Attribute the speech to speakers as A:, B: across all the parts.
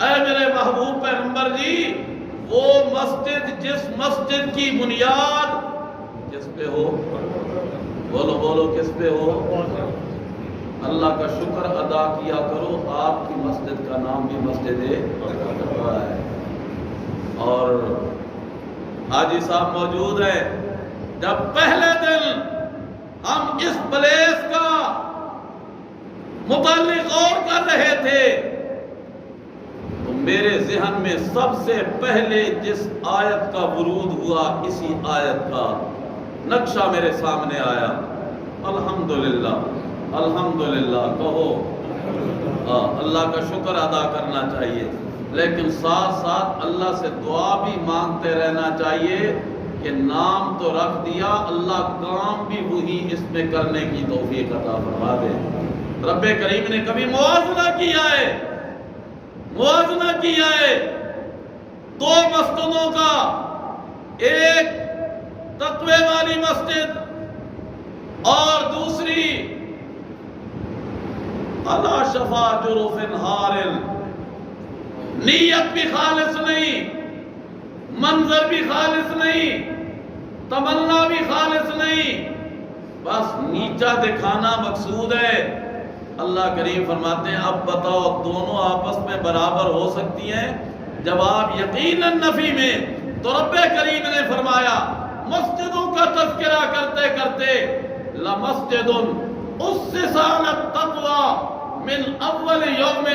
A: اے میرے محبوب پیغمبر جی، وہ مسجد جس مسجد کی بنیاد کس پہ ہو، بولو بولو کس پہ ہو، اللہ کا شکر ادا کیا کرو، آپ کی مسجد کا نام بھی مسجد تقویٰ ہے۔ اور حاجی صاحب موجود ہیں، جب پہلے دن ہم اس پلیس کا متعلق غور کر رہے تھے تو میرے ذہن میں سب سے پہلے جس آیت کا ورود ہوا اسی آیت کا نقشہ میرے سامنے آیا۔ الحمدللہ الحمدللہ کہو، اللہ کا شکر ادا کرنا چاہیے، لیکن ساتھ ساتھ اللہ سے دعا بھی مانگتے رہنا چاہیے کہ نام تو رکھ دیا، اللہ کام بھی وہی اس میں کرنے کی توفیق عطا فرما دے۔ رب کریم نے کبھی موازنہ کیا ہے، موازنہ کیا ہے دو مسجدوں کا، ایک تقوی والی مسجد اور دوسری علی شفا جرف ہار، نیت بھی خالص نہیں، منظر بھی خالص نہیں، تمنا بھی خالص نہیں، بس نیچا دکھانا مقصود ہے۔ اللہ کریم فرماتے ہیں اب بتاؤ دونوں آپس میں برابر ہو سکتی ہیں؟ جواب یقیناً نفی میں۔ تو رب کریم نے فرمایا مسجدوں کا تذکرہ کرتے کرتے لمسجد اسس علی التقوی من اول یوم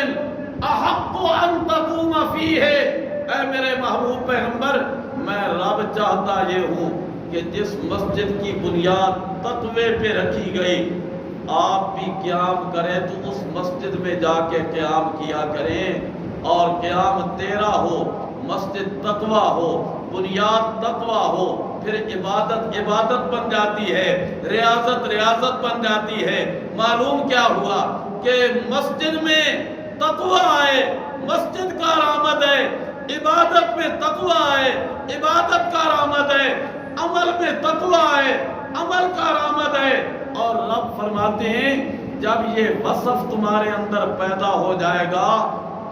A: احق ان تقوم فیہ۔ اے میرے محبوب پیغمبر، میں رب چاہتا یہ ہوں کہ جس مسجد کی بنیاد تقوی پہ رکھی گئی آپ بھی قیام کریں تو اس مسجد میں جا کے قیام کیا کریں، اور قیام تیرا ہو، مسجد تقوی ہو، بنیاد تقوی ہو، پھر عبادت عبادت بن جاتی ہے، ریاضت ریاضت بن جاتی ہے۔ معلوم کیا ہوا کہ مسجد میں تقوی آئے، مسجد کارآمد ہے، عبادت میں تقوی آئے، عبادت کارآمد ہے، عمل میں تقوی آئے، عمل کارآمد ہے۔ اور رب فرماتے ہیں جب یہ وصف تمہارے اندر پیدا ہو جائے گا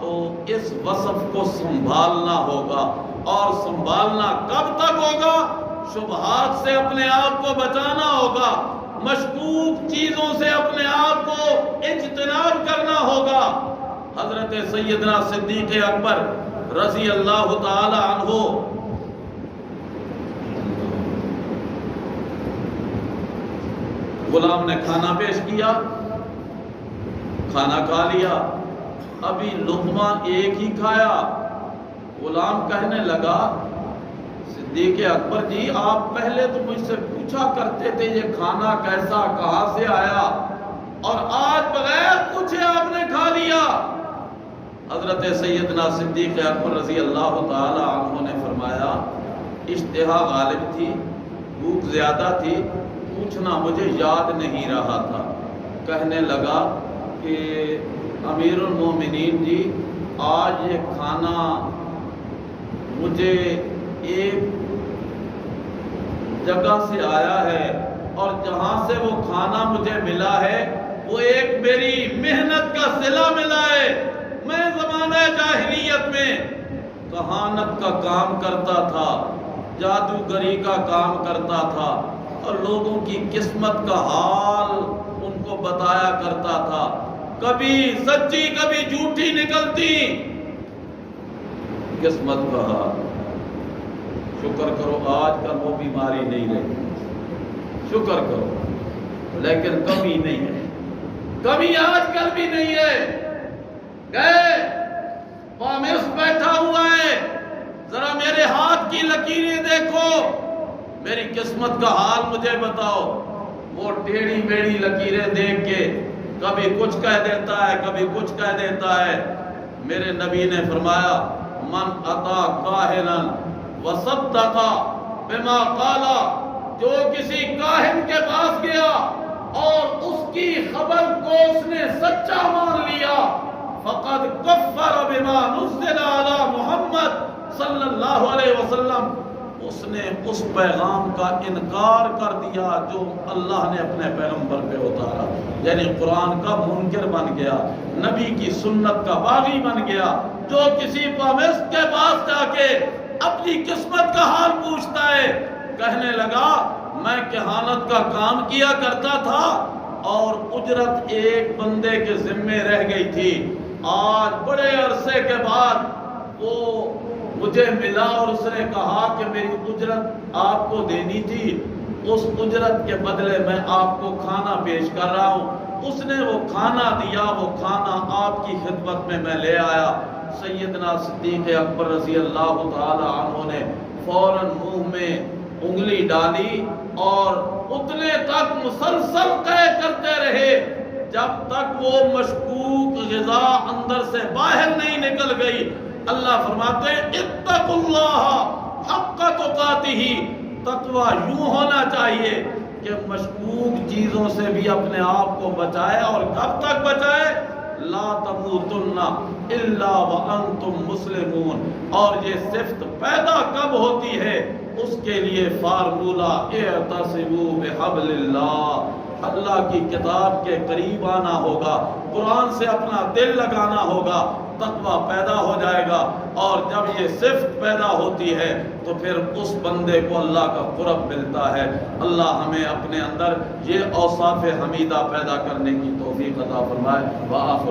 A: تو اس وصف کو سنبھالنا ہوگا، اور سنبھالنا کب تک ہوگا؟ شبہات سے اپنے آپ کو بچانا ہوگا، مشکوک چیزوں سے اپنے آپ کو اجتناب کرنا ہوگا۔ حضرت سیدنا صدیق اکبر رضی اللہ تعالی عنہ غلام نے کھانا پیش کیا، کھانا کھا لیا، ابھی لقمہ ایک ہی کھایا، غلام کہنے لگا صدیق اکبر جی آپ پہلے تو مجھ سے پوچھا کرتے تھے یہ کھانا کیسا، کہاں سے آیا، اور آج بغیر پوچھے آپ نے کھا لیا۔ حضرت سیدنا صدیق اکبر رضی اللہ تعالی عنہ نے فرمایا اشتہا غالب تھی، بھوک زیادہ تھی، پوچھنا مجھے یاد نہیں رہا تھا۔ کہنے لگا کہ امیر المومنین جی آج یہ کھانا مجھے ایک جگہ سے آیا ہے، اور جہاں سے وہ کھانا مجھے ملا ہے وہ ایک میری محنت کا صلہ ملا ہے۔ میں زمانہ جاہلیت میں کہانت کا کام کرتا تھا، جادوگری کا کام کرتا تھا، اور لوگوں کی قسمت کا حال ان کو بتایا کرتا تھا، کبھی سچی کبھی جھوٹی نکلتی قسمت کا حال۔ شکر کرو آج کل وہ بیماری نہیں رہی، شکر کرو، لیکن کمی نہیں ہے، کمی آج کل بھی نہیں ہے۔ گئے پامرس بیٹھا ہوا ہے، ذرا میرے ہاتھ کی لکیریں دیکھو، میری قسمت کا حال مجھے بتاؤ۔ وہ ٹیڑھی میڑھی لکیریں دیکھ کے کبھی کچھ کہہ دیتا ہے، کبھی کچھ کہہ دیتا ہے۔ میرے نبی نے فرمایا من اتا کاہنا وصدق بما قال، جو کسی کاہن کے پاس گیا اور اس کی خبر کو اس نے سچا مان لیا، فقد کفر بما نزل علی محمد صلی اللہ علیہ وسلم، اس نے اس پیغام کا انکار کر دیا جو اللہ نے اپنے پیغمبر پہ اتارا، یعنی قرآن کا منکر بن گیا، نبی کی سنت کا باغی بن گیا، جو کسی پامست کے پاس جا کے اپنی قسمت کا حال پوچھتا ہے، کہنے لگا میں کہانت کا کام کیا کرتا تھا اور اجرت ایک بندے کے ذمے رہ گئی تھی، آج بڑے عرصے کے بعد وہ مجھے ملا اور اس نے کہا کہ میری اجرت آپ کو دینی تھی، اس اجرت کے بدلے میں آپ کو کھانا پیش کر رہا ہوں۔ اس نے وہ کھانا دیا، وہ کھانا آپ کی خدمت میں لے آیا۔ سیدنا صدیق اکبر رضی اللہ تعالی عنہ نے فوراً منہ میں انگلی ڈالی اور اتنے تک مسلسل قے کرتے رہے جب تک وہ مشکوک غذا اندر سے باہر نہیں نکل گئی۔ اللہ فرماتے ہیں اتقوا اللہ حق تقاتہ، تقوی یوں ہونا چاہیے کہ مشکوک چیزوں سے بھی اپنے آپ کو بچائے، اور کب تک بچائے؟ لا تموتن الا وانتم مسلمون۔ اور یہ صفت پیدا کب ہوتی ہے؟ اس کے لیے فارمولہ اعتصموا بحبل اللہ، اللہ کی کتاب کے قریب آنا ہوگا، قرآن سے اپنا دل لگانا ہوگا، تقوی پیدا ہو جائے گا۔ اور جب یہ صفت پیدا ہوتی ہے تو پھر اس بندے کو اللہ کا قرب ملتا ہے۔ اللہ ہمیں اپنے اندر یہ اوصاف حمیدہ پیدا کرنے کی توفیق عطا فرمائے۔ وآخر